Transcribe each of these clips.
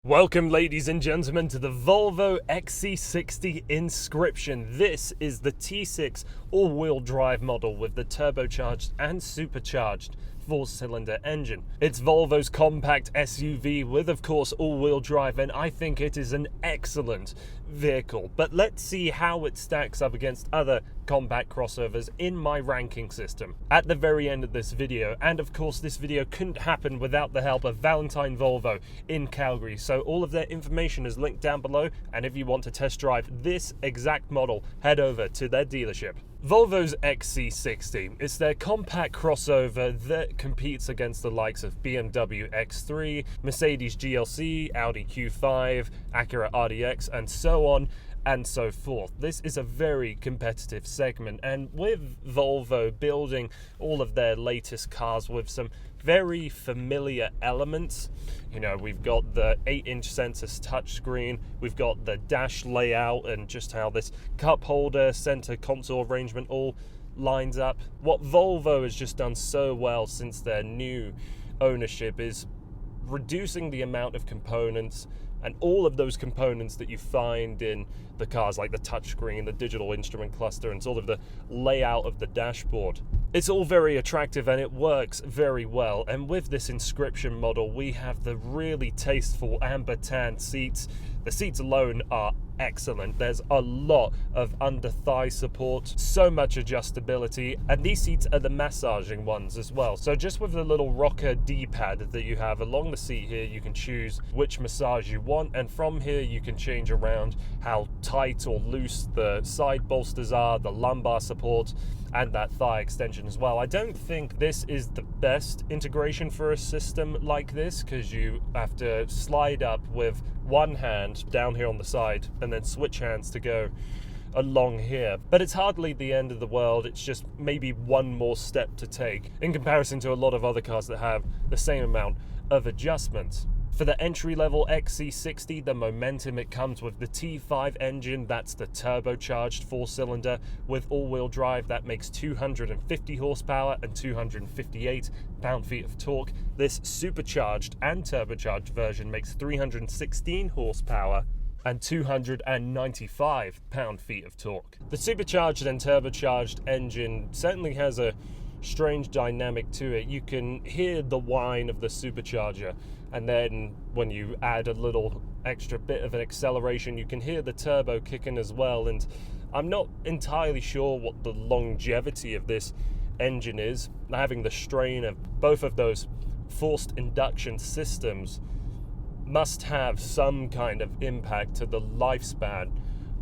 Welcome, ladies and gentlemen, to the Volvo XC60 Inscription. This is the T6 all-wheel drive model with the turbocharged and supercharged four-cylinder engine. It's Volvo's compact SUV with, of course, all-wheel drive, and I think it is an excellent vehicle. But let's see how it stacks up against other compact crossovers in my ranking system at the very end of this video. And of course, this video couldn't happen without the help of Valentine Volvo in Calgary. So all of their information is linked down below, and if you want to test drive this exact model, head over to their dealership. Volvo's XC60 is their compact crossover that competes against the likes of BMW X3, Mercedes GLC, Audi Q5, Acura RDX, and so on and so forth. This is a very competitive segment, and with Volvo building all of their latest cars with some very familiar elements. You know, we've got the 8-inch sensors touchscreen, we've got the dash layout and just how this cup holder, center console arrangement all lines up. What Volvo has just done so well since their new ownership is reducing the amount of components, and all of those components that you find in the cars, like the touchscreen, the digital instrument cluster, and sort of the layout of the dashboard. It's all very attractive and it works very well. And with this Inscription model, we have the really tasteful amber tan seats. The seats alone are excellent. There's a lot of under thigh support, so much adjustability, and these seats are the massaging ones as well. So just with the little rocker D-pad that you have along the seat here, you can choose which massage you want, and from here you can change around how tight or loose the side bolsters are, the lumbar support, and that thigh extension as well. I don't think this is the best integration for a system like this, because you have to slide up with one hand down here on the side and then switch hands to go along here. But it's hardly the end of the world. It's just maybe one more step to take in comparison to a lot of other cars that have the same amount of adjustments. For the entry-level XC60, the momentum, it comes with the T5 engine. That's the turbocharged four-cylinder with all-wheel drive. That makes 250 horsepower and 258 pound-feet of torque. This supercharged and turbocharged version makes 316 horsepower and 295 pound-feet of torque. The supercharged and turbocharged engine certainly has a strange dynamic to it. You can hear the whine of the supercharger, and then when you add a little extra bit of an acceleration, you can hear the turbo kicking as well. And I'm not entirely sure what the longevity of this engine is. Having the strain of both of those forced induction systems must have some kind of impact to the lifespan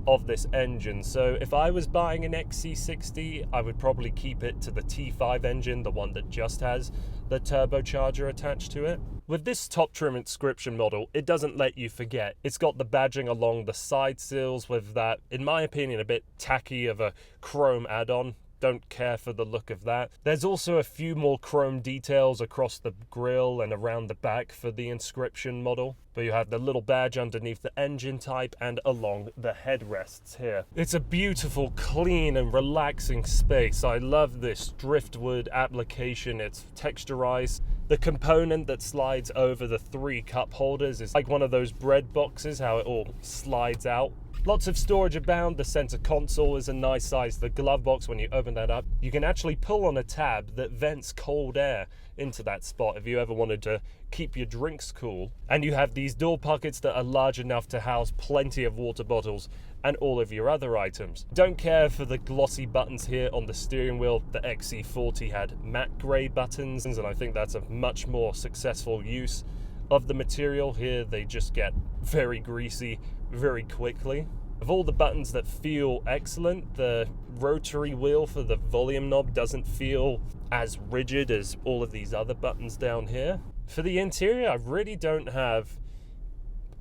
of this engine. So if I was buying an XC60, I would probably keep it to the T5 engine, the one that just has the turbocharger attached to it. With this top trim Inscription model, it doesn't let you forget. It's got the badging along the side sills with that, in my opinion, a bit tacky of a chrome add-on. Don't care for the look of that. There's also a few more chrome details across the grille and around the back for the Inscription model, but you have the little badge underneath the engine type and along the headrests here. It's a beautiful, clean and relaxing space. I love this driftwood application. It's texturized. The component that slides over the 3 cup holders is like one of those bread boxes, how it all slides out. Lots of storage abound. The center console is a nice size. The glove box, when you open that up, you can actually pull on a tab that vents cold air into that spot if you ever wanted to keep your drinks cool. And you have these door pockets that are large enough to house plenty of water bottles and all of your other items. Don't care for the glossy buttons here on the steering wheel. The XC40 had matte grey buttons, and I think that's a much more successful use of the material. Here they just get very greasy very quickly. Of all the buttons that feel excellent, the rotary wheel for the volume knob doesn't feel as rigid as all of these other buttons down here. For the interior, I really don't have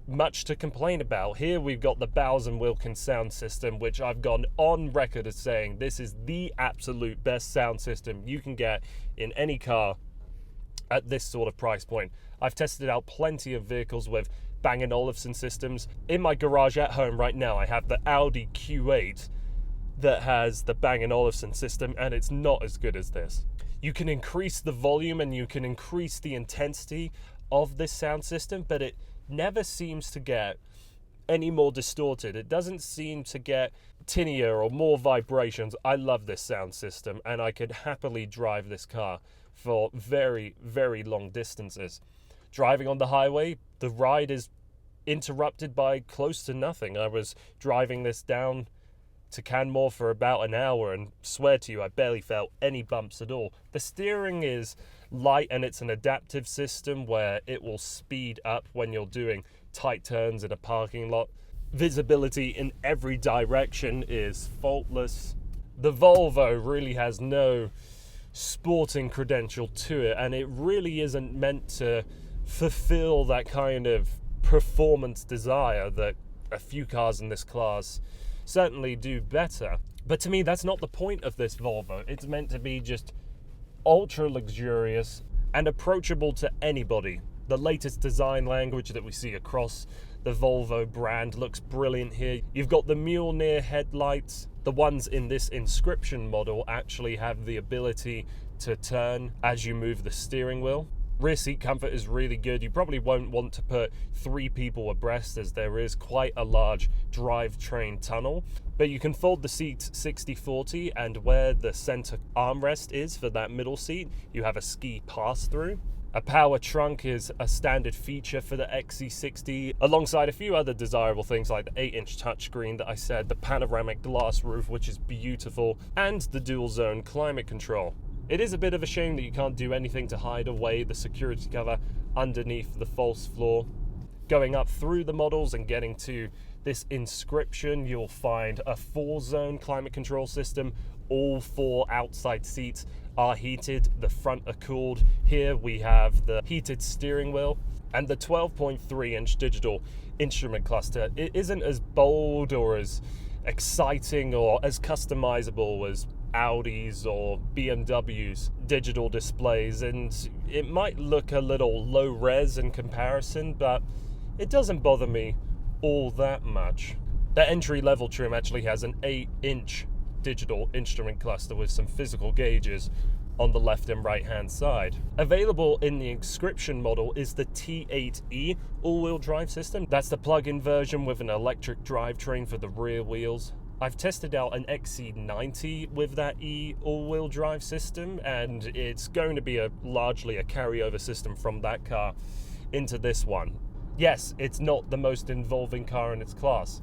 much to complain about. Here we've got the Bowers & Wilkins sound system, which I've gone on record as saying this is the absolute best sound system you can get in any car at this sort of price point. I've tested out plenty of vehicles with Bang & Olufsen systems. In my garage at home right now, I have the Audi Q8 that has the Bang & Olufsen system, and it's not as good as this. You can increase the volume and you can increase the intensity of this sound system, but it never seems to get any more distorted. It doesn't seem to get tinnier or more vibrations. I love this sound system, and I could happily drive this car for very, very long distances. Driving on the highway, the ride is interrupted by close to nothing. I was driving this down to Canmore for about an hour, and swear to you, I barely felt any bumps at all. The steering is light, and it's an adaptive system where it will speed up when you're doing tight turns in a parking lot. Visibility in every direction is faultless. The Volvo really has no sporting credential to it, and it really isn't meant to fulfill that kind of performance desire that a few cars in this class certainly do better. But to me, that's not the point of this Volvo. It's meant to be just ultra luxurious and approachable to anybody. The latest design language that we see across the Volvo brand looks brilliant here. You've got the Mjolnir headlights. The ones in this Inscription model actually have the ability to turn as you move the steering wheel. Rear seat comfort is really good. You probably won't want to put 3 people abreast, as there is quite a large drivetrain tunnel, but you can fold the seats 60-40, and where the center armrest is for that middle seat, you have a ski pass-through. A power trunk is a standard feature for the XC60, alongside a few other desirable things like the 8-inch touchscreen that I said, the panoramic glass roof, which is beautiful, and the dual zone climate control. It is a bit of a shame that you can't do anything to hide away the security cover underneath the false floor. Going up through the models and getting to this Inscription, you'll find a 4-zone climate control system. All 4 outside seats are heated, the front are cooled. Here we have the heated steering wheel and the 12.3-inch digital instrument cluster. It isn't as bold or as exciting or as customizable as Audi's or BMW's digital displays, and it might look a little low res in comparison, but it doesn't bother me all that much. The entry level trim actually has an 8-inch digital instrument cluster with some physical gauges on the left and right hand side. Available in the Inscription model is the T8E all-wheel drive system. That's the plug-in version with an electric drivetrain for the rear wheels. I've tested out an XC90 with that E all-wheel drive system, and it's going to be largely a carryover system from that car into this one. Yes, it's not the most involving car in its class,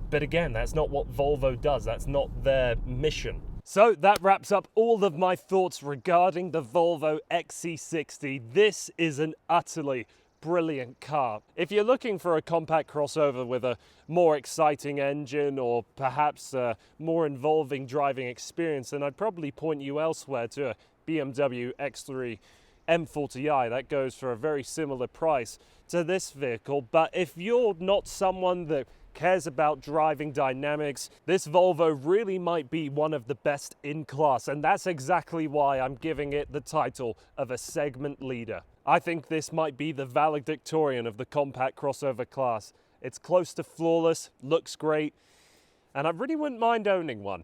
but again, that's not what Volvo does. That's not their mission. So that wraps up all of my thoughts regarding the Volvo XC60. This is an utterly brilliant car. If you're looking for a compact crossover with a more exciting engine or perhaps a more involving driving experience, then I'd probably point you elsewhere to a BMW X3 M40i. That goes for a very similar price to this vehicle. But if you're not someone that cares about driving dynamics, this Volvo really might be one of the best in class, and that's exactly why I'm giving it the title of a segment leader. I think this might be the valedictorian of the compact crossover class. It's close to flawless, looks great, and I really wouldn't mind owning one.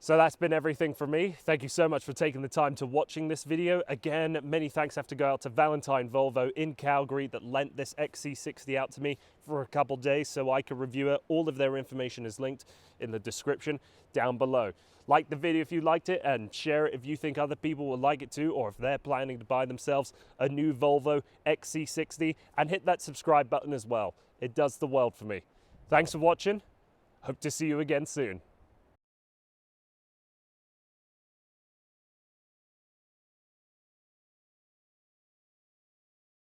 So that's been everything from me. Thank you so much for taking the time to watching this video. Again, many thanks have to go out to Valentine Volvo in Calgary that lent this XC60 out to me for a couple days so I could review it. All of their information is linked in the description down below. Like the video if you liked it, and share it if you think other people will like it too, or if they're planning to buy themselves a new Volvo XC60, and hit that subscribe button as well. It does the world for me. Thanks for watching. Hope to see you again soon.